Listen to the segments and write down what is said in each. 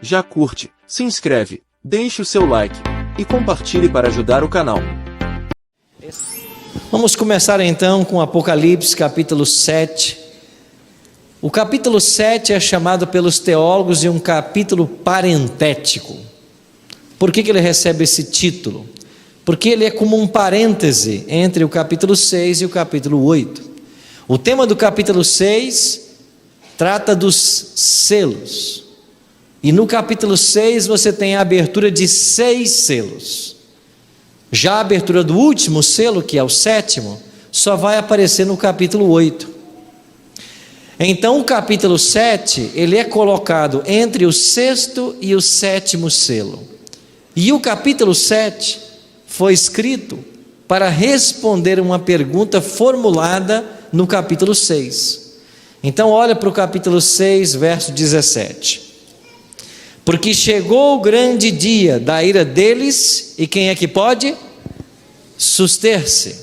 Já curte, se inscreve, deixe o seu like e compartilhe para ajudar o canal. Vamos começar então com Apocalipse capítulo 7. O capítulo 7 é chamado pelos teólogos de um capítulo parentético. Por que ele recebe esse título? Porque ele é como um parêntese entre o capítulo 6 e o capítulo 8. O tema do capítulo 6 trata dos selos. E no capítulo 6 você tem a abertura de 6 selos. Já a abertura do último selo, que é o 7º, só vai aparecer no capítulo 8. Então o capítulo 7, ele é colocado entre o 6º e o 7º selo. E o capítulo 7 foi escrito para responder uma pergunta formulada no capítulo 6. Então olha para o capítulo 6, verso 17. Porque chegou o grande dia da ira deles, e quem é que pode? Suster-se.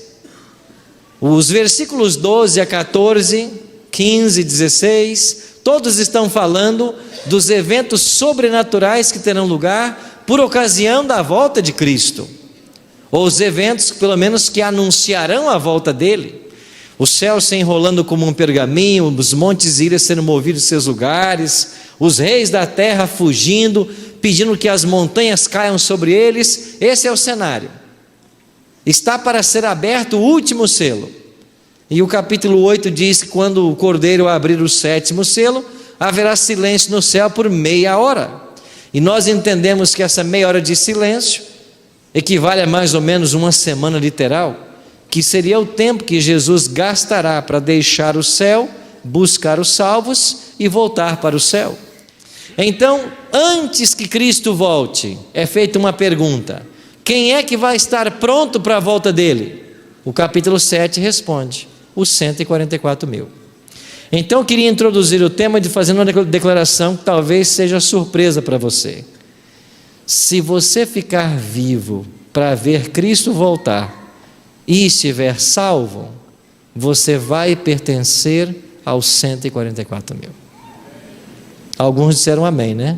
Os versículos 12 a 14, 15 e 16, todos estão falando dos eventos sobrenaturais que terão lugar por ocasião da volta de Cristo, ou os eventos, pelo menos, que anunciarão a volta dele. O céu se enrolando como um pergaminho, os montes iam sendo movidos de seus lugares, os reis da terra fugindo, pedindo que as montanhas caiam sobre eles. Esse é o cenário. Está para ser aberto o último selo. E o capítulo 8 diz que quando o Cordeiro abrir o 7º selo, haverá silêncio no céu por meia hora. E nós entendemos que essa meia hora de silêncio equivale a mais ou menos uma semana literal, que seria o tempo que Jesus gastará para deixar o céu, buscar os salvos e voltar para o céu. Então, antes que Cristo volte, é feita uma pergunta: quem é que vai estar pronto para a volta dele? O capítulo 7 responde: os 144 mil. Então eu queria introduzir o tema fazendo uma declaração que talvez seja surpresa para você. Se você ficar vivo para ver Cristo voltar e estiver salvo, você vai pertencer aos 144 mil. Alguns disseram amém, né?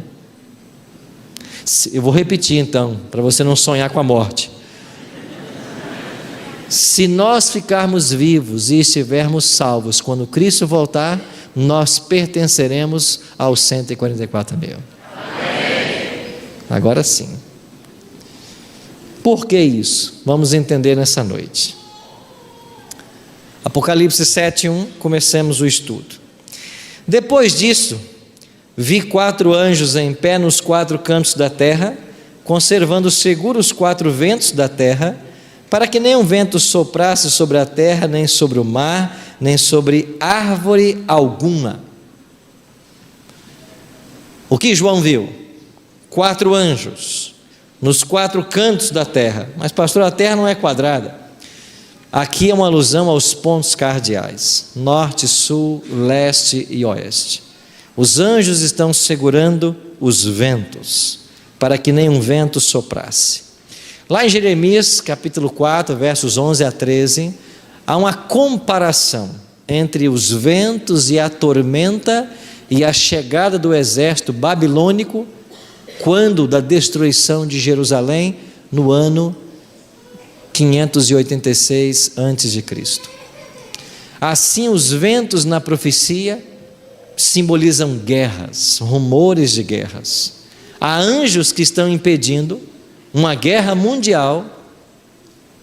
Eu vou repetir então, para você não sonhar com a morte. Se nós ficarmos vivos e estivermos salvos quando Cristo voltar, nós pertenceremos aos 144 mil. Amém. Agora sim. Por que isso? Vamos entender nessa noite. Apocalipse 7:1, comecemos o estudo. Depois disso, vi 4 anjos em pé nos 4 cantos da terra, conservando seguros os 4 ventos da terra, para que nenhum vento soprasse sobre a terra, nem sobre o mar, nem sobre árvore alguma. O que João viu? 4 anjos nos 4 cantos da terra. Mas pastor, a terra não é quadrada. Aqui é uma alusão aos pontos cardeais: norte, sul, leste e oeste. Os anjos estão segurando os ventos, para que nenhum vento soprasse. Lá em Jeremias capítulo 4, versos 11 a 13, há uma comparação entre os ventos e a tormenta e a chegada do exército babilônico, quando da destruição de Jerusalém, no ano 586 a.C. Assim, os ventos na profecia simbolizam guerras, rumores de guerras. Há anjos que estão impedindo uma guerra mundial.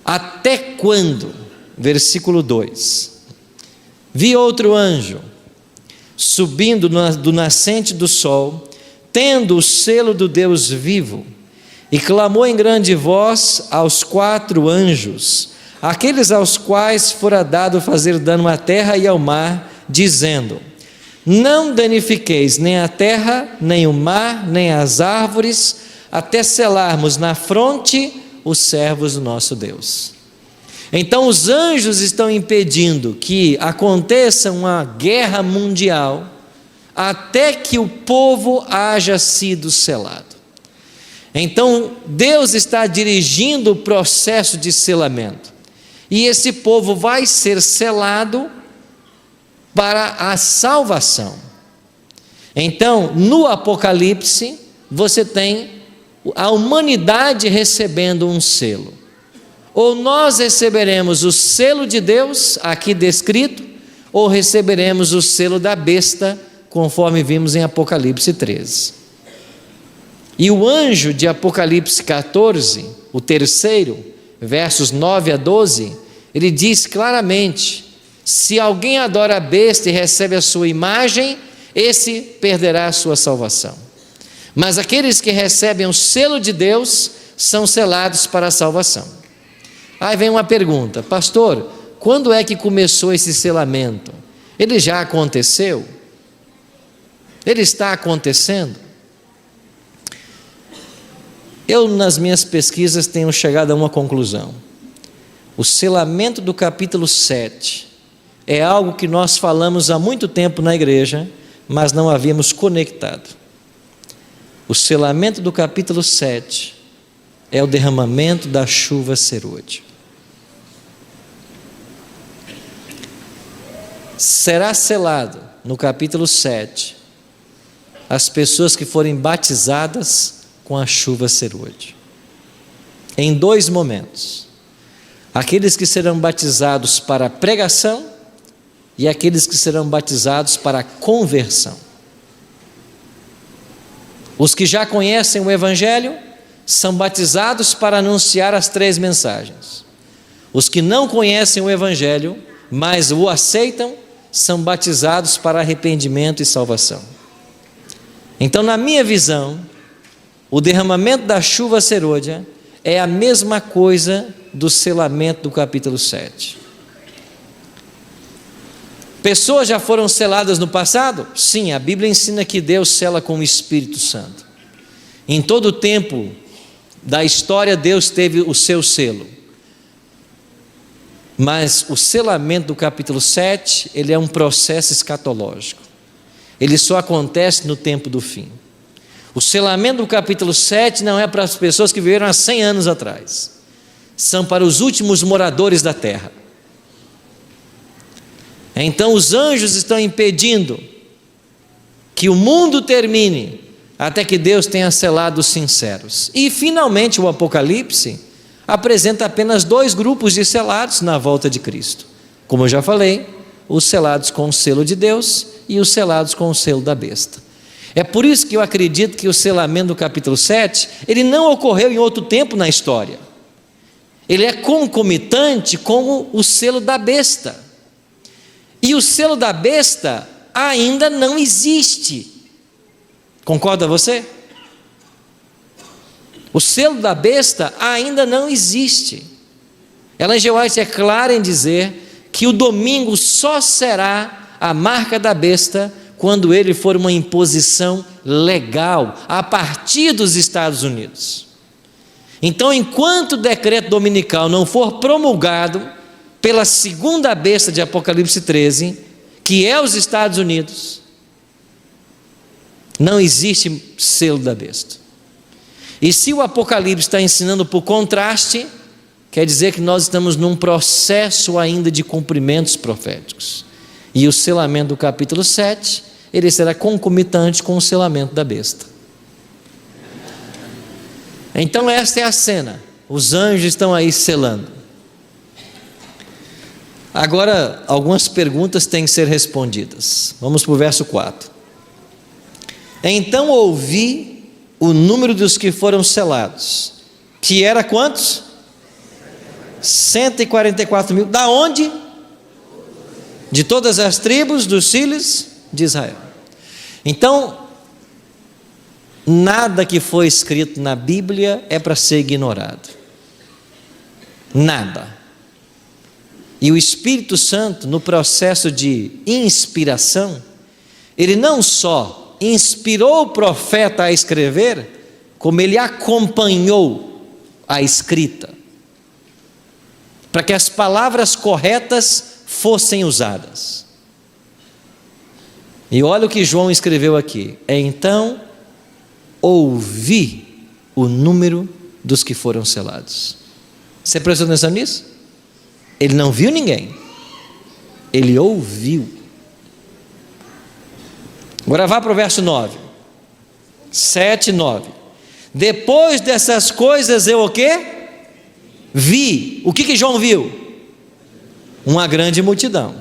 Até quando? Versículo 2: vi outro anjo subindo do nascente do sol, tendo o selo do Deus vivo, e clamou em grande voz aos 4 anjos, aqueles aos quais fora dado fazer dano à terra e ao mar, dizendo: não danifiqueis nem a terra, nem o mar, nem as árvores, até selarmos na fronte os servos do nosso Deus. Então os anjos estão impedindo que aconteça uma guerra mundial, até que o povo haja sido selado. Então Deus está dirigindo o processo de selamento, e esse povo vai ser selado para a salvação. Então, no Apocalipse, você tem a humanidade recebendo um selo. Ou nós receberemos o selo de Deus, aqui descrito, ou receberemos o selo da besta, conforme vimos em Apocalipse 13. E o anjo de Apocalipse 14, o terceiro, versos 9 a 12, ele diz claramente: se alguém adora a besta e recebe a sua imagem, esse perderá a sua salvação. Mas aqueles que recebem o selo de Deus são selados para a salvação. Aí vem uma pergunta: pastor, quando é que começou esse selamento? Ele já aconteceu? Ele está acontecendo? Eu, nas minhas pesquisas, tenho chegado a uma conclusão. O selamento do capítulo 7 é algo que nós falamos há muito tempo na igreja, mas não havíamos conectado. O selamento do capítulo 7 é o derramamento da chuva serôdia. Será selado no capítulo 7 as pessoas que forem batizadas com a chuva serôdia. Em dois momentos: aqueles que serão batizados para a pregação e aqueles que serão batizados para a conversão. Os que já conhecem o Evangelho são batizados para anunciar as 3 mensagens. Os que não conhecem o Evangelho, mas o aceitam, são batizados para arrependimento e salvação. Então, na minha visão, o derramamento da chuva serôdia é a mesma coisa do selamento do capítulo 7. Pessoas já foram seladas no passado? Sim, a Bíblia ensina que Deus sela com o Espírito Santo. Em todo o tempo da história, Deus teve o seu selo. Mas o selamento do capítulo 7, ele é um processo escatológico. Ele só acontece no tempo do fim. O selamento do capítulo 7 não é para as pessoas que viveram há 100 anos atrás. São para os últimos moradores da terra. Então os anjos estão impedindo que o mundo termine até que Deus tenha selado os sinceros. E finalmente o Apocalipse apresenta apenas 2 grupos de selados na volta de Cristo. Como eu já falei, os selados com o selo de Deus e os selados com o selo da besta. É por isso que eu acredito que o selamento do capítulo 7, ele não ocorreu em outro tempo na história. Ele é concomitante com o selo da besta. E o selo da besta ainda não existe. Concorda você? O selo da besta ainda não existe. Ellen G. White é clara em dizer que o domingo só será a marca da besta quando ele for uma imposição legal a partir dos Estados Unidos. Então, enquanto o decreto dominical não for promulgado pela segunda besta de Apocalipse 13, que é os Estados Unidos, não existe selo da besta. E se o Apocalipse está ensinando por contraste, quer dizer que nós estamos num processo ainda de cumprimentos proféticos. E o selamento do capítulo 7, ele será concomitante com o selamento da besta. Então esta é a cena. Os anjos estão aí selando. Agora, algumas perguntas têm que ser respondidas. Vamos para o verso 4. Então ouvi o número dos que foram selados, que era quantos? 144 mil. Da onde? De todas as tribos dos filhos de Israel. Então, nada que foi escrito na Bíblia é para ser ignorado. Nada. E o Espírito Santo, no processo de inspiração, ele não só inspirou o profeta a escrever, como ele acompanhou a escrita, para que as palavras corretas fossem usadas. E olha o que João escreveu aqui: então ouvi o número dos que foram selados. Você prestou atenção nisso? Ele não viu ninguém, ele ouviu. Agora vá para o verso 9. 7, 9. Depois dessas coisas eu o quê? Vi. O que João viu? Uma grande multidão.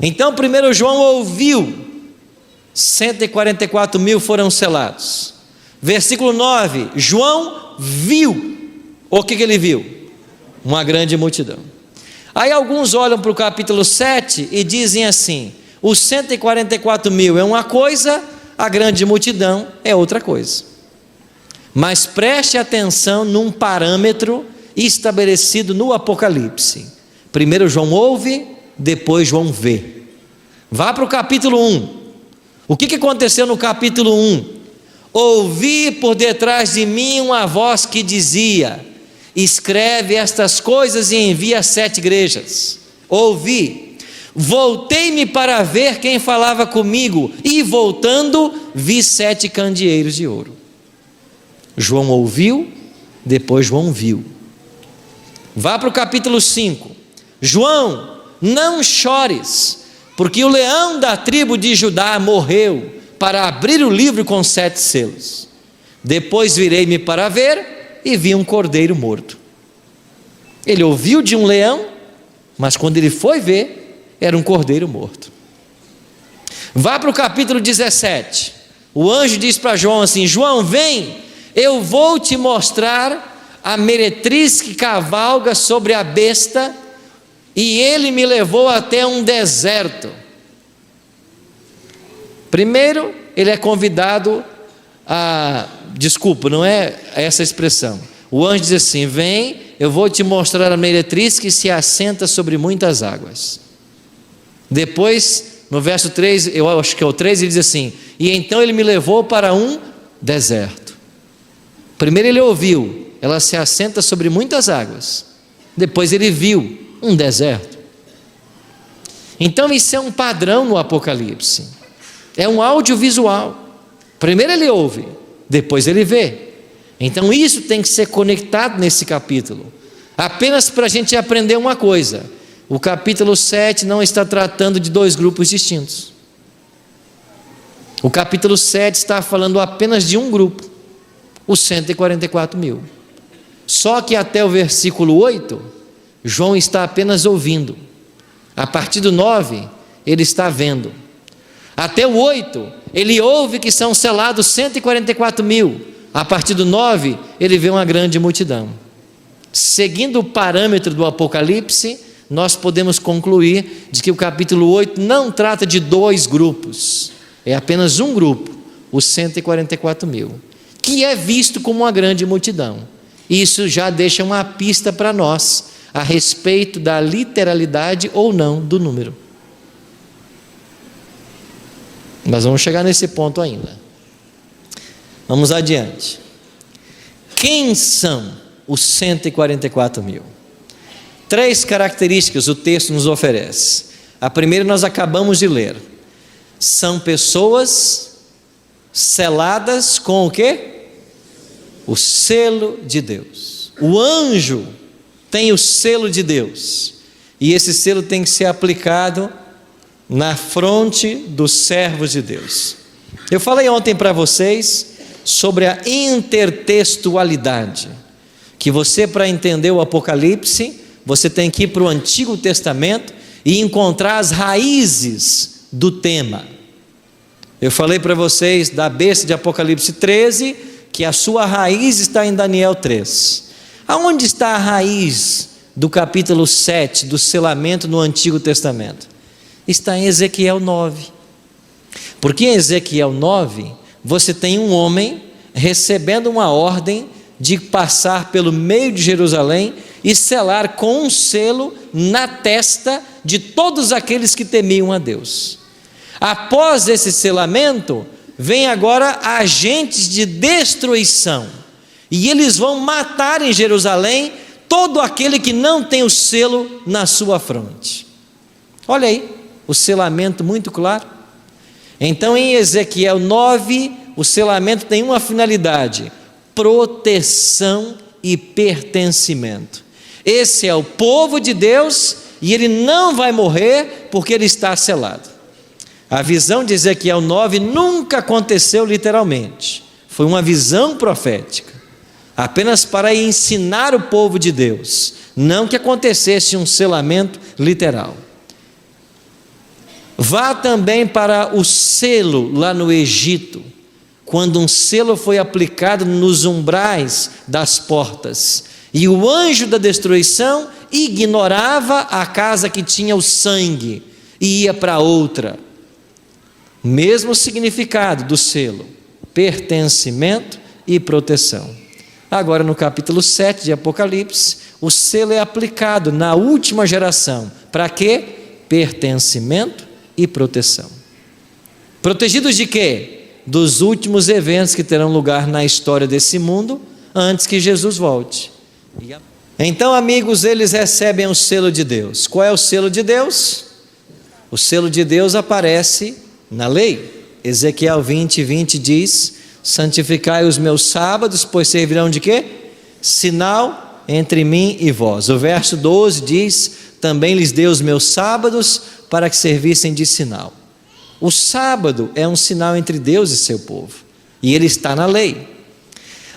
Então primeiro João ouviu, 144 mil foram selados. Versículo 9, João viu. O que ele viu? Uma grande multidão. Aí alguns olham para o capítulo 7 e dizem assim: os 144 mil é uma coisa, a grande multidão é outra coisa. Mas preste atenção num parâmetro estabelecido no Apocalipse. Primeiro João ouve, depois João vê. Vá para o capítulo 1. O que aconteceu no capítulo 1? Ouvi por detrás de mim uma voz que dizia: escreve estas coisas e envia às 7 igrejas. Ouvi. Voltei-me para ver quem falava comigo, e voltando, vi 7 candeeiros de ouro. João ouviu, depois João viu. Vá para o capítulo 5. João, não chores, porque o leão da tribo de Judá morreu para abrir o livro com 7 selos. Depois virei-me para ver e vi um cordeiro morto. Ele ouviu de um leão, mas quando ele foi ver, era um cordeiro morto. Vá para o capítulo 17. O anjo diz para João assim: João, vem, eu vou te mostrar a meretriz que cavalga sobre a besta. E ele me levou até um deserto. Primeiro, ele é convidado a... Desculpa, não é essa expressão. O anjo diz assim: vem, eu vou te mostrar a meretriz que se assenta sobre muitas águas. Depois, no verso 3, eu acho que é o 3, ele diz assim: e então ele me levou para um deserto. Primeiro ele ouviu, ela se assenta sobre muitas águas. Depois ele viu um deserto. Então isso é um padrão no Apocalipse. É um audiovisual. Primeiro ele ouve, depois ele vê. Então isso tem que ser conectado nesse capítulo. Apenas para a gente aprender uma coisa: o capítulo 7 não está tratando de 2 grupos distintos. O capítulo 7 está falando apenas de um grupo, os 144 mil. Só que até o versículo 8, João está apenas ouvindo. A partir do 9, ele está vendo. Até o 8, ele ouve que são selados 144 mil. A partir do 9, ele vê uma grande multidão. Seguindo o parâmetro do Apocalipse, nós podemos concluir de que o capítulo 8 não trata de 2 grupos. É apenas um grupo, os 144 mil, que é visto como uma grande multidão. Isso já deixa uma pista para nós a respeito da literalidade ou não do número. Nós vamos chegar nesse ponto ainda. Vamos adiante. Quem são os 144 mil? 3 características o texto nos oferece. A primeira nós acabamos de ler. São pessoas seladas com o quê? O selo de Deus. O anjo tem o selo de Deus, e esse selo tem que ser aplicado na fronte dos servos de Deus. Eu falei ontem para vocês sobre a intertextualidade, que você, para entender o Apocalipse, você tem que ir para o Antigo Testamento e encontrar as raízes do tema. Eu falei para vocês da besta de Apocalipse 13, que a sua raiz está em Daniel 3. Aonde está a raiz do capítulo 7, do selamento no Antigo Testamento? Está em Ezequiel 9. Porque em Ezequiel 9, você tem um homem recebendo uma ordem de passar pelo meio de Jerusalém e selar com um selo na testa de todos aqueles que temiam a Deus. Após esse selamento, vem agora agentes de destruição, e eles vão matar em Jerusalém todo aquele que não tem o selo na sua fronte. Olha aí, o selamento muito claro. Então em Ezequiel 9, o selamento tem uma finalidade: proteção e pertencimento. Esse é o povo de Deus, e ele não vai morrer porque ele está selado. A visão de Ezequiel 9 nunca aconteceu literalmente. Foi uma visão profética, apenas para ensinar o povo de Deus, não que acontecesse um selamento literal. Vá também para o selo lá no Egito, quando um selo foi aplicado nos umbrais das portas, e o anjo da destruição ignorava a casa que tinha o sangue e ia para outra. Mesmo significado do selo: pertencimento e proteção. Agora, no capítulo 7 de Apocalipse, o selo é aplicado na última geração. Para quê? Pertencimento e proteção. Protegidos de quê? Dos últimos eventos que terão lugar na história desse mundo, antes que Jesus volte. Então, amigos, eles recebem o selo de Deus. Qual é o selo de Deus? O selo de Deus aparece na lei. Ezequiel 20:20 diz: santificai os meus sábados, pois servirão de quê? Sinal entre mim e vós. O verso 12 diz: também lhes dei os meus sábados para que servissem de sinal. O sábado é um sinal entre Deus e seu povo, e ele está na lei.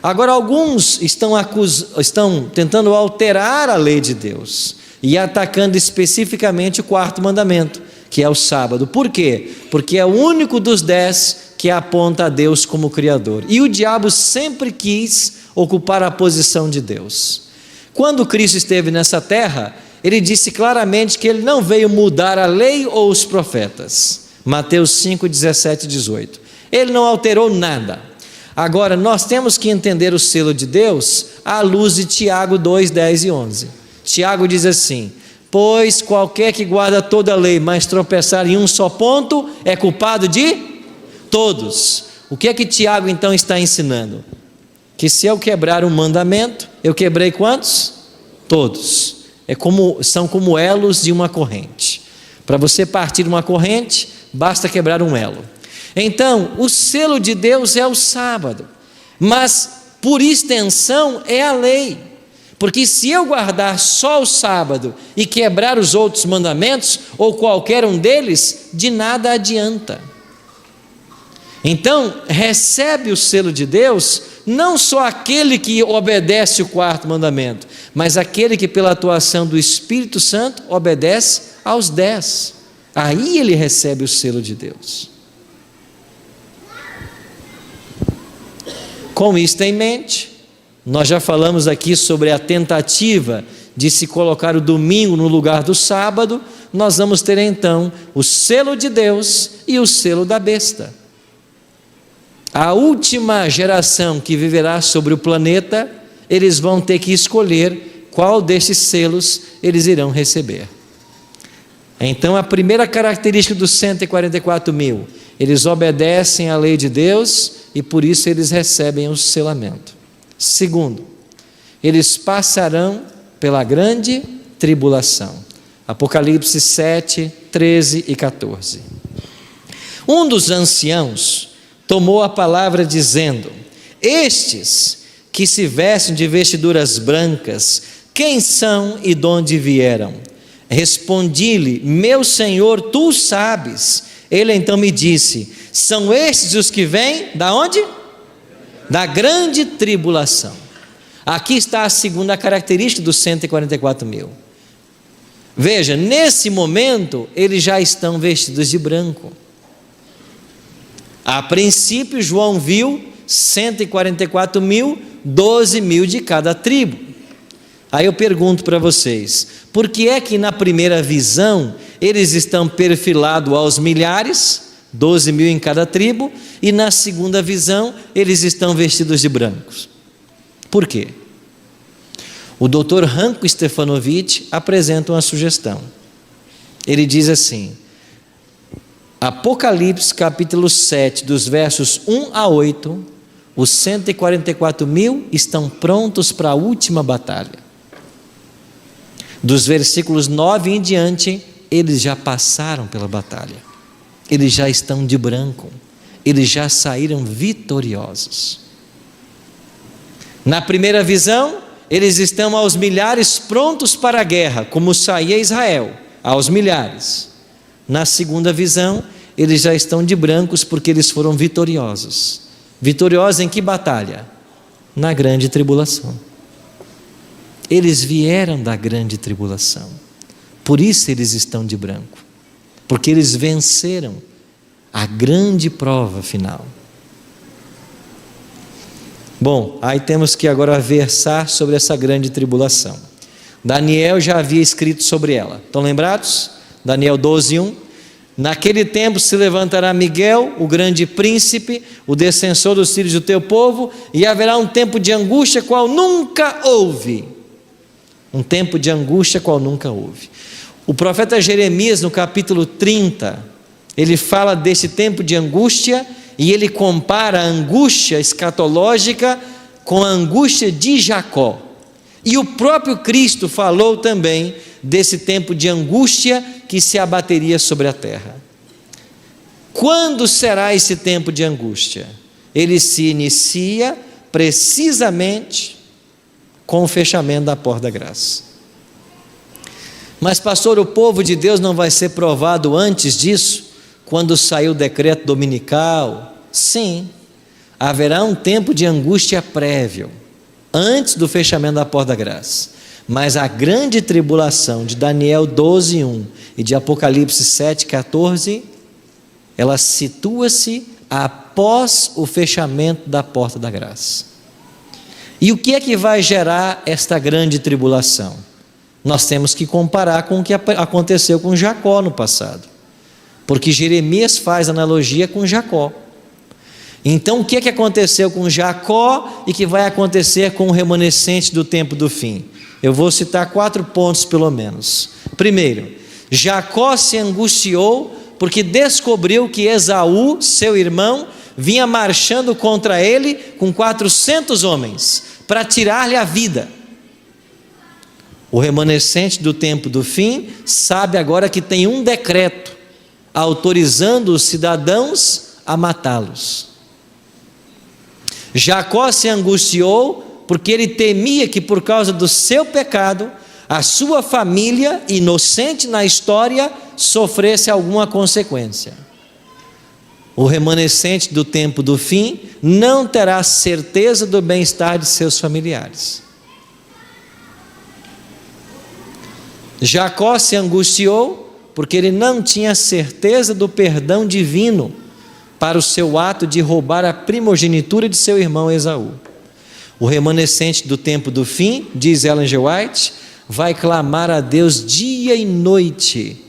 Agora, alguns estão tentando alterar a lei de Deus e atacando especificamente o 4º mandamento, que é o sábado. Por quê? Porque é o único dos 10 que aponta a Deus como Criador. E o diabo sempre quis ocupar a posição de Deus. Quando Cristo esteve nessa terra, ele disse claramente que ele não veio mudar a lei ou os profetas. Mateus 5:17-18. Ele não alterou nada. Agora, nós temos que entender o selo de Deus à luz de Tiago 2:10 e 11. Tiago diz assim: pois qualquer que guarda toda a lei, mas tropeçar em um só ponto, é culpado de todos. O que é que Tiago então está ensinando? Que se eu quebrar um mandamento, eu quebrei quantos? Todos. São como elos de uma corrente. Para você partir uma corrente, basta quebrar um elo. Então, o selo de Deus é o sábado, mas por extensão é a lei. Porque se eu guardar só o sábado e quebrar os outros mandamentos, ou qualquer um deles, de nada adianta. Então, recebe o selo de Deus, não só aquele que obedece o 4º mandamento, mas aquele que pela atuação do Espírito Santo obedece aos 10. Aí ele recebe o selo de Deus. Com isto em mente, nós já falamos aqui sobre a tentativa de se colocar o domingo no lugar do sábado. Nós vamos ter então o selo de Deus e o selo da besta. A última geração que viverá sobre o planeta, eles vão ter que escolher qual destes selos eles irão receber. Então, a primeira característica dos 144.000, eles obedecem à lei de Deus e por isso eles recebem o selamento. Segundo, eles passarão pela grande tribulação. Apocalipse 7, 13 e 14. Um dos anciãos tomou a palavra dizendo: estes que se vestem de vestiduras brancas, quem são e de onde vieram? Respondi-lhe: meu Senhor, tu sabes. Ele então me disse: são estes os que vêm da onde? Da grande tribulação. Aqui está a segunda característica dos 144.000. Veja, nesse momento eles já estão vestidos de branco. A princípio João viu 144.000, 12.000 de cada tribo. Aí eu pergunto para vocês, por que é que na primeira visão eles estão perfilados aos milhares, 12.000 em cada tribo, e na segunda visão eles estão vestidos de brancos? Por quê? O Dr. Ranko Stefanovic apresenta uma sugestão. Ele diz assim: Apocalipse capítulo 7, dos versos 1 a 8, os 144.000 estão prontos para a última batalha. Dos versículos 9 em diante, eles já passaram pela batalha. Eles já estão de branco. Eles já saíram vitoriosos. Na primeira visão, eles estão aos milhares prontos para a guerra, como saía Israel, aos milhares. Na segunda visão, eles já estão de brancos porque eles foram vitoriosos. Vitoriosos em que batalha? Na grande tribulação. Eles vieram da grande tribulação. Por isso eles estão de branco. Porque eles venceram a grande prova final. Bom, aí temos que agora versar sobre essa grande tribulação. Daniel já havia escrito sobre ela. Estão lembrados? Daniel 12:1. Naquele tempo se levantará Miguel, o grande príncipe, o descensor dos filhos do teu povo, e haverá um tempo de angústia qual nunca houve. Um tempo de angústia qual nunca houve. O profeta Jeremias, no capítulo 30, ele fala desse tempo de angústia e ele compara a angústia escatológica com a angústia de Jacó. E o próprio Cristo falou também desse tempo de angústia que se abateria sobre a terra. Quando será esse tempo de angústia? Ele se inicia precisamente com o fechamento da porta da graça. Mas pastor, o povo de Deus não vai ser provado antes disso? Quando sair o decreto dominical? Sim, haverá um tempo de angústia prévio, antes do fechamento da porta da graça. Mas a grande tribulação de Daniel 12:1 e de Apocalipse 7:14, ela situa-se após o fechamento da porta da graça. E o que é que vai gerar esta grande tribulação? Nós temos que comparar com o que aconteceu com Jacó no passado, porque Jeremias faz analogia com Jacó. Então o que é que aconteceu com Jacó e que vai acontecer com o remanescente do tempo do fim? Eu vou citar 4 pontos pelo menos. Primeiro, Jacó se angustiou porque descobriu que Esaú, seu irmão, vinha marchando contra ele com 400 homens para tirar-lhe a vida. O remanescente do tempo do fim sabe agora que tem um decreto autorizando os cidadãos a matá-los. Jacó se angustiou porque ele temia que por causa do seu pecado, a sua família, inocente na história, sofresse alguma consequência. O remanescente do tempo do fim não terá certeza do bem-estar de seus familiares. Jacó se angustiou porque ele não tinha certeza do perdão divino para o seu ato de roubar a primogenitura de seu irmão Esaú. O remanescente do tempo do fim, diz Ellen G. White, vai clamar a Deus dia e noite,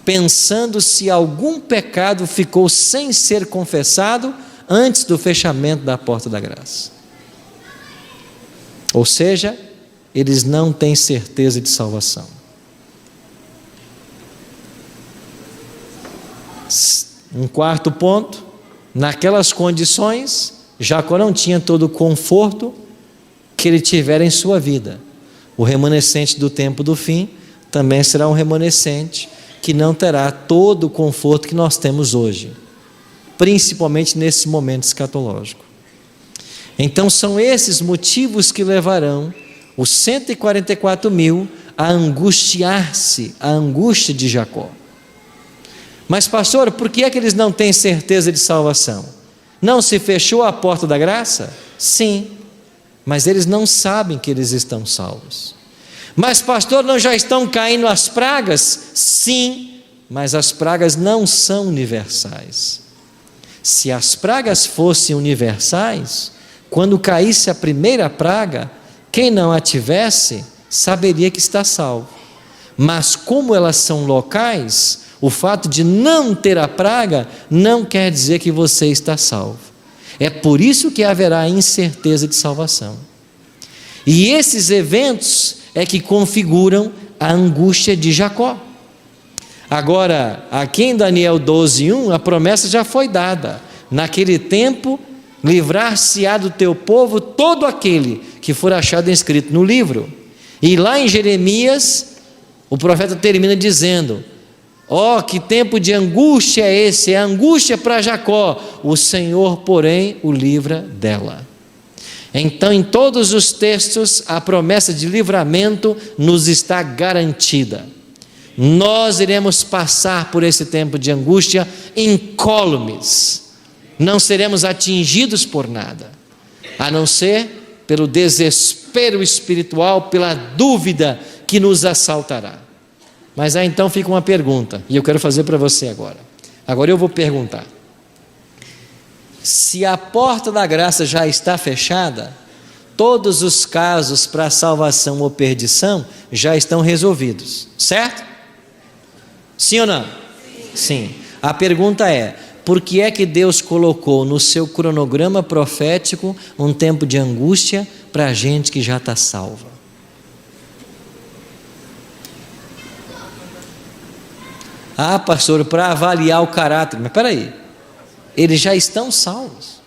pensando se algum pecado ficou sem ser confessado antes do fechamento da porta da graça. Ou seja, eles não têm certeza de salvação. Um quarto ponto, naquelas condições, Jacó não tinha todo o conforto que ele tivera em sua vida. O remanescente do tempo do fim também será um remanescente que não terá todo o conforto que nós temos hoje, principalmente nesse momento escatológico. Então são esses motivos que levarão os 144.000 a angustiar-se, a angústia de Jacó. Mas pastor, por que é que eles não têm certeza de salvação? Não se fechou a porta da graça? Sim, mas eles não sabem que eles estão salvos. Mas pastor, não já estão caindo as pragas? Sim, mas as pragas não são universais. Se as pragas fossem universais, quando caísse a primeira praga, quem não a tivesse, saberia que está salvo. Mas como elas são locais, o fato de não ter a praga não quer dizer que você está salvo. É por isso que haverá incerteza de salvação. E esses eventos é que configuram a angústia de Jacó. Agora, aqui em Daniel 12:1, a promessa já foi dada. Naquele tempo, livrar-se-á do teu povo todo aquele que for achado inscrito no livro. E lá em Jeremias, o profeta termina dizendo: ó, que tempo de angústia é esse? É angústia para Jacó, o Senhor, porém, o livra dela. Então, em todos os textos, a promessa de livramento nos está garantida. nós iremos passar por esse tempo de angústia incólumes, não seremos atingidos por nada, a não ser pelo desespero espiritual, pela dúvida que nos assaltará. Mas aí então fica uma pergunta, e eu quero fazer para você agora. Agora eu vou perguntar: se a porta da graça já está fechada, todos os casos para salvação ou perdição já estão resolvidos, certo? Sim ou não? Sim. A pergunta é: por que é que Deus colocou no seu cronograma profético um tempo de angústia para a gente que já está salva? Ah, pastor, para avaliar o caráter. Mas espera aí, eles já estão salvos,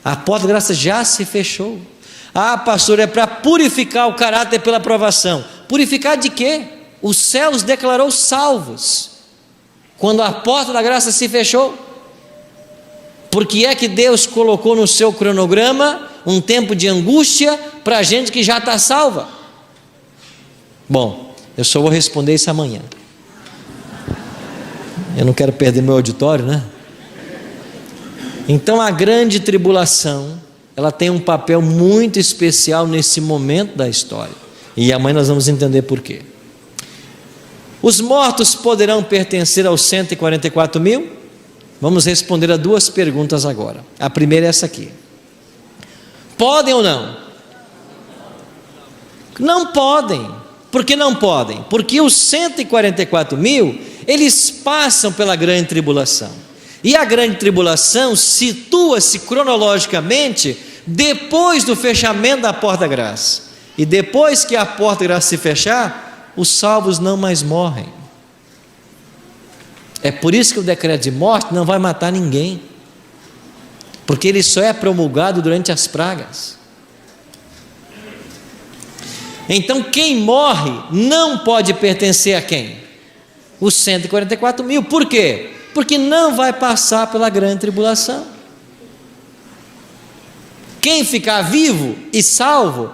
a porta da graça já se fechou. Ah, pastor, é para purificar o caráter pela provação. Purificar de quê? Os céus declarou salvos quando a porta da graça se fechou. Por que é que Deus colocou no seu cronograma um tempo de angústia para a gente que já está salva? Bom, eu só vou responder isso amanhã. Eu não quero perder meu auditório, né? Então a grande tribulação, ela tem um papel muito especial nesse momento da história, e amanhã nós vamos entender por quê. Os mortos poderão pertencer aos 144 mil? Vamos responder a duas perguntas agora. A primeira é essa aqui: podem ou não? Não podem. Por que não podem? Porque os 144 mil, eles passam pela grande tribulação, e a grande tribulação situa-se cronologicamente depois do fechamento da porta da graça, e depois que a porta da graça se fechar, os salvos não mais morrem. É por isso que o decreto de morte não vai matar ninguém, porque ele só é promulgado durante as pragas. Então quem morre não pode pertencer a quem? Os 144 mil. Por quê? Porque não vai passar pela grande tribulação. Quem ficar vivo e salvo,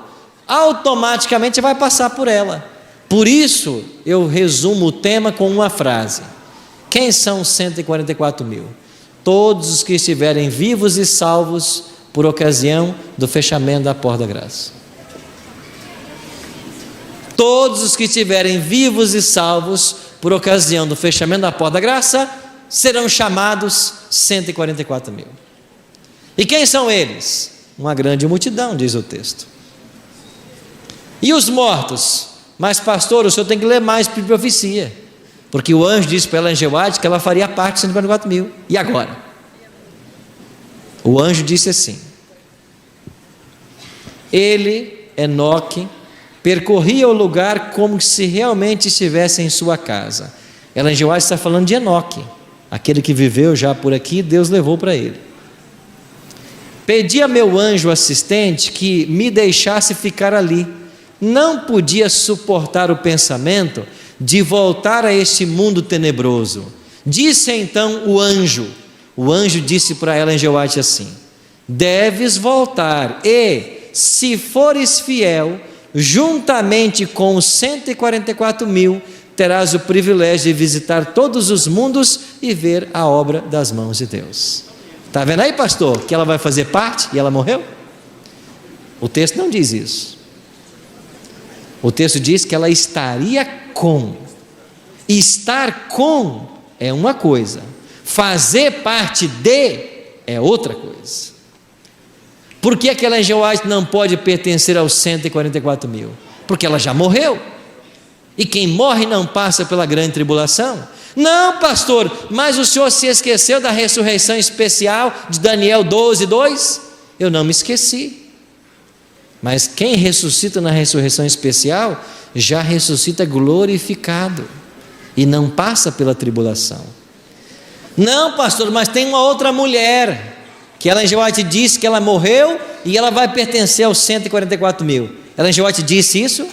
automaticamente vai passar por ela. Por isso eu resumo o tema com uma frase: quem são os 144 mil? Todos os que estiverem vivos e salvos por ocasião do fechamento da porta da graça. Todos os que estiverem vivos e salvos por ocasião do fechamento da porta da graça serão chamados 144 mil. E quem são eles? Uma grande multidão, diz o texto. E os mortos? Mas pastor, o senhor tem que ler mais profecia, porque o anjo disse para ela em White que ela faria parte de 144 mil. E agora? O anjo disse assim: ele, Enoque, percorria o lugar como se realmente estivesse em sua casa. Ellen G. White está falando de Enoque, aquele que viveu já por aqui, Deus levou para ele. Pedi a meu anjo assistente que me deixasse ficar ali. Não podia suportar o pensamento de voltar a este mundo tenebroso. Disse então o anjo disse para Ellen G. White assim: deves voltar e, se fores fiel, juntamente com os 144 mil, terás o privilégio de visitar todos os mundos e ver a obra das mãos de Deus. Está vendo aí, pastor, que ela vai fazer parte e ela morreu? O texto não diz isso. O texto diz que ela estaria com. Estar com é uma coisa, fazer parte de é outra coisa. Por que aquela Ellen G. White não pode pertencer aos 144 mil? Porque ela já morreu, e quem morre não passa pela grande tribulação. Não, pastor, mas o senhor se esqueceu da ressurreição especial de Daniel 12:2? Eu não me esqueci, mas quem ressuscita na ressurreição especial já ressuscita glorificado e não passa pela tribulação. Não, pastor, mas tem uma outra mulher que Ellen G. White disse que ela morreu e ela vai pertencer aos 144 mil. Ellen G. White disse isso?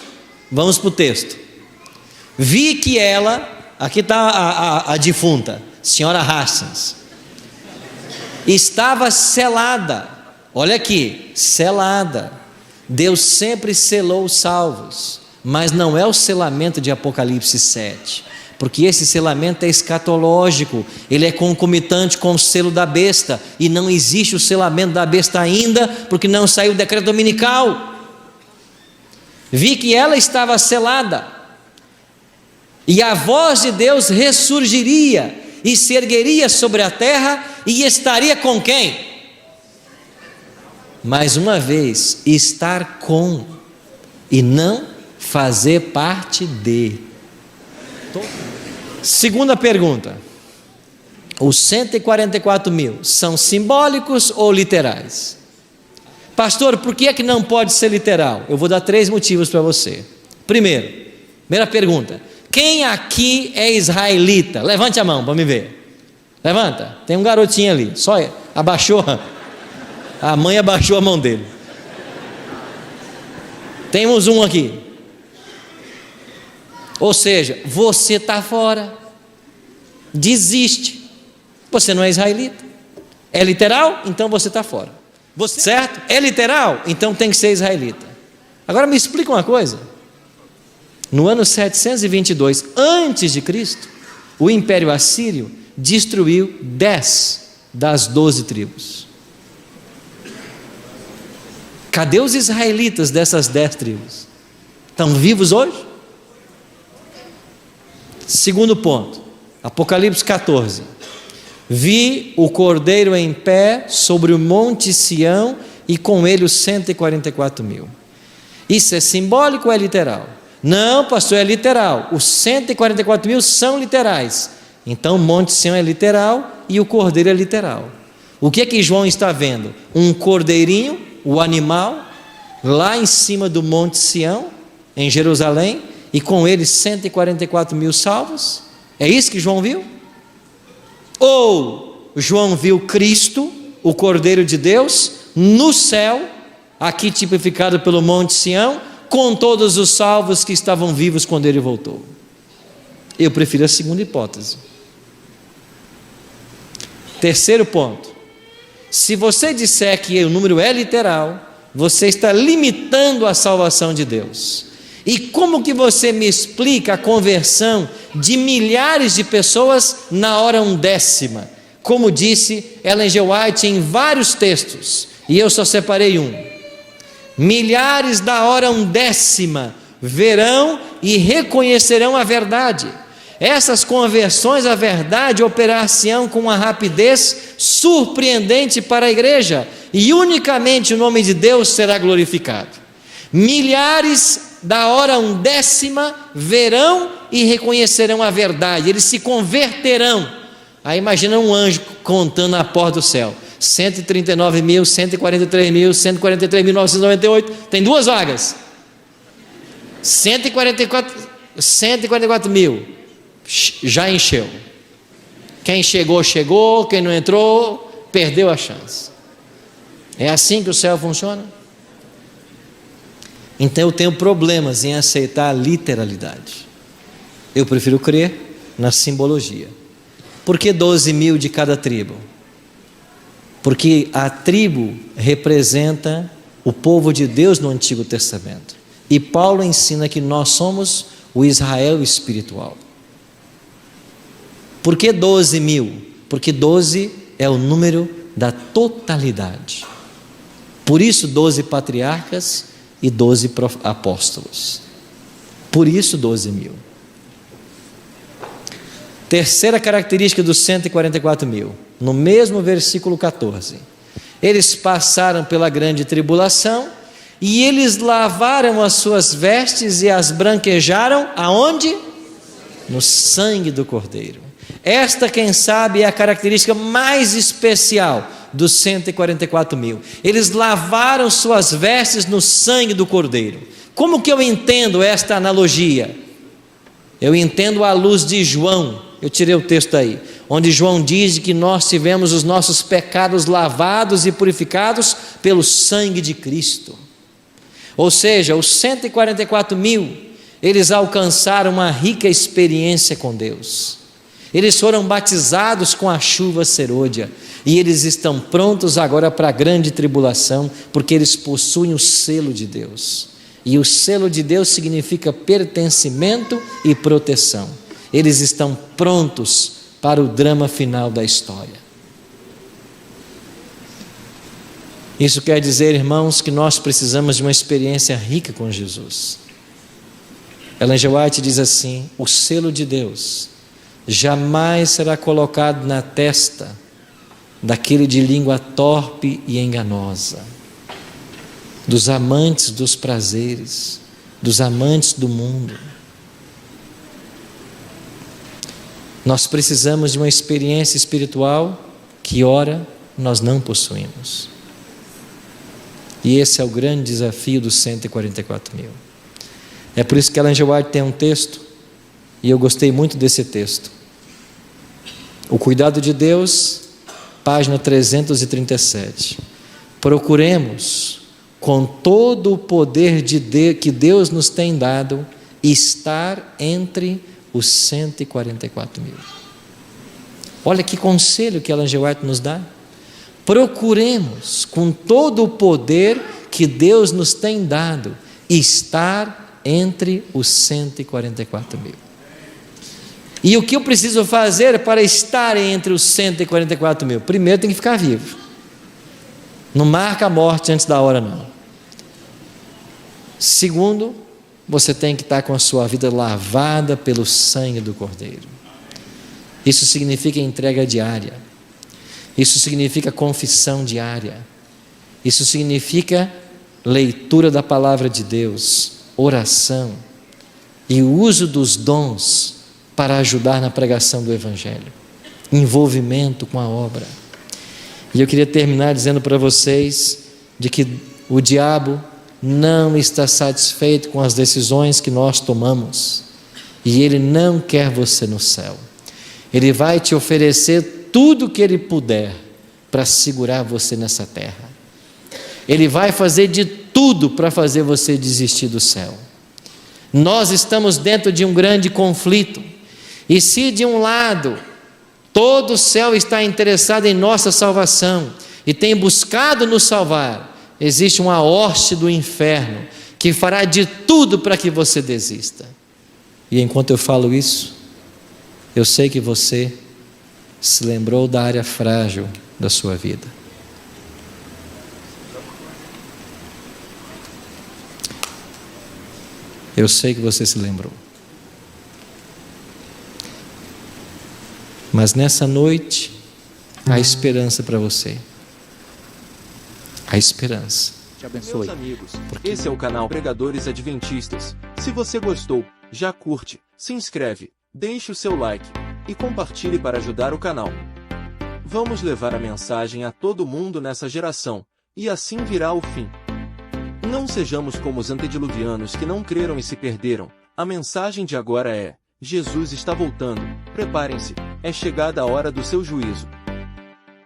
Vamos para o texto. Vi que ela, aqui está a defunta, senhora Hastings, estava selada. Olha aqui, selada. Deus sempre selou os salvos, mas não é o selamento de Apocalipse 7, porque esse selamento é escatológico, ele é concomitante com o selo da besta, e não existe o selamento da besta ainda, porque não saiu o decreto dominical. Vi que ela estava selada, e a voz de Deus ressurgiria, e se ergueria sobre a terra, e estaria com quem? Mais uma vez, estar com, e não fazer parte de. Segunda pergunta: os 144 mil são simbólicos ou literais? Pastor, por que é que não pode ser literal? Eu vou dar 3 motivos para você. Primeira pergunta: quem aqui é israelita? Levante a mão para me ver. Levanta, tem um garotinho ali, só abaixou, a mãe abaixou a mão dele. Temos um aqui. Ou seja, você está fora, desiste, você não é israelita. É literal? Então você está fora. Certo? É literal? Então tem que ser israelita. Agora me explica uma coisa. No ano 722 antes de Cristo, o Império Assírio destruiu 10 das 12 tribos. Cadê os israelitas dessas 10 tribos? Estão vivos hoje? Segundo ponto, Apocalipse 14. Vi o Cordeiro em pé sobre o monte Sião, e com ele os 144 mil. Isso é simbólico ou é literal? Não, pastor, é literal. Os 144 mil são literais. Então o monte Sião é literal e o Cordeiro é literal. O que é que João está vendo? Um cordeirinho, o animal, lá em cima do monte Sião, em Jerusalém, e com ele 144 mil salvos? É isso que João viu? Ou João viu Cristo, o Cordeiro de Deus, no céu, aqui tipificado pelo monte Sião, com todos os salvos que estavam vivos quando ele voltou? Eu prefiro a segunda hipótese. Terceiro ponto: se você disser que o número é literal, você está limitando a salvação de Deus. E como que você me explica a conversão de milhares de pessoas na hora undécima? Como disse Ellen G. White em vários textos, e eu só separei um: milhares da hora undécima verão e reconhecerão a verdade. Essas conversões à verdade operar-se-ão com uma rapidez surpreendente para a igreja, e unicamente o nome de Deus será glorificado. Milhares da hora undécima verão e reconhecerão a verdade, eles se converterão. Aí imagina um anjo contando na porta do céu: 139 mil, 143 mil, 143.998, tem 2 vagas, 144 mil, já encheu. Quem chegou, chegou, quem não entrou, perdeu a chance. É assim que o céu funciona? Então eu tenho problemas em aceitar a literalidade. Eu prefiro crer na simbologia. Por que 12 mil de cada tribo? Porque a tribo representa o povo de Deus no Antigo Testamento, e Paulo ensina que nós somos o Israel espiritual. Por que 12 mil? Porque 12 é o número da totalidade. Por isso 12 patriarcas e 12 apóstolos. Por isso 12 mil. Terceira característica dos 144 mil, no mesmo versículo 14: eles passaram pela grande tribulação, e eles lavaram as suas vestes e as branquejaram aonde? No sangue do Cordeiro. Esta, quem sabe, é a característica mais especial dos 144 mil. Eles lavaram suas vestes no sangue do Cordeiro. Como que eu entendo esta analogia? Eu entendo à luz de João. Eu tirei o texto aí, onde João diz que nós tivemos os nossos pecados lavados e purificados pelo sangue de Cristo. Ou seja, os 144 mil, eles alcançaram uma rica experiência com Deus. Eles foram batizados com a chuva serôdia, e eles estão prontos agora para a grande tribulação, porque eles possuem o selo de Deus. E o selo de Deus significa pertencimento e proteção. Eles estão prontos para o drama final da história. Isso quer dizer, irmãos, que nós precisamos de uma experiência rica com Jesus. Ellen G. White diz assim: o selo de Deus jamais será colocado na testa daquele de língua torpe e enganosa, dos amantes dos prazeres, dos amantes do mundo. Nós precisamos de uma experiência espiritual que, ora, nós não possuímos. E esse é o grande desafio dos 144 mil. É por isso que Ellen G. White tem um texto, e eu gostei muito desse texto. O cuidado de Deus, página 337. Procuremos, com todo o poder que Deus nos tem dado, estar entre os 144 mil. Olha que conselho que Ellen G. White nos dá. Procuremos, com todo o poder que Deus nos tem dado, estar entre os 144 mil. E o que eu preciso fazer para estar entre os 144 mil? Primeiro, tem que ficar vivo. Não marca a morte antes da hora, não. Segundo, você tem que estar com a sua vida lavada pelo sangue do Cordeiro. Isso significa entrega diária. Isso significa confissão diária. Isso significa leitura da palavra de Deus, oração e o uso dos dons para ajudar na pregação do Evangelho, envolvimento com a obra. E eu queria terminar dizendo para vocês de que o diabo não está satisfeito com as decisões que nós tomamos, e ele não quer você no céu. Ele vai te oferecer tudo o que ele puder para segurar você nessa terra. Ele vai fazer de tudo para fazer você desistir do céu. Nós estamos dentro de um grande conflito, e se de um lado todo o céu está interessado em nossa salvação e tem buscado nos salvar, existe uma hoste do inferno que fará de tudo para que você desista. E enquanto eu falo isso, eu sei que você se lembrou da área frágil da sua vida. Eu sei que você se lembrou. Mas nessa noite, há esperança para você. Há esperança. Te abençoe. Meus amigos, esse é o canal Pregadores Adventistas. Se você gostou, já curte, se inscreve, deixe o seu like e compartilhe para ajudar o canal. Vamos levar a mensagem a todo mundo nessa geração, e assim virá o fim. Não sejamos como os antediluvianos que não creram e se perderam. A mensagem de agora é: Jesus está voltando, preparem-se, é chegada a hora do seu juízo.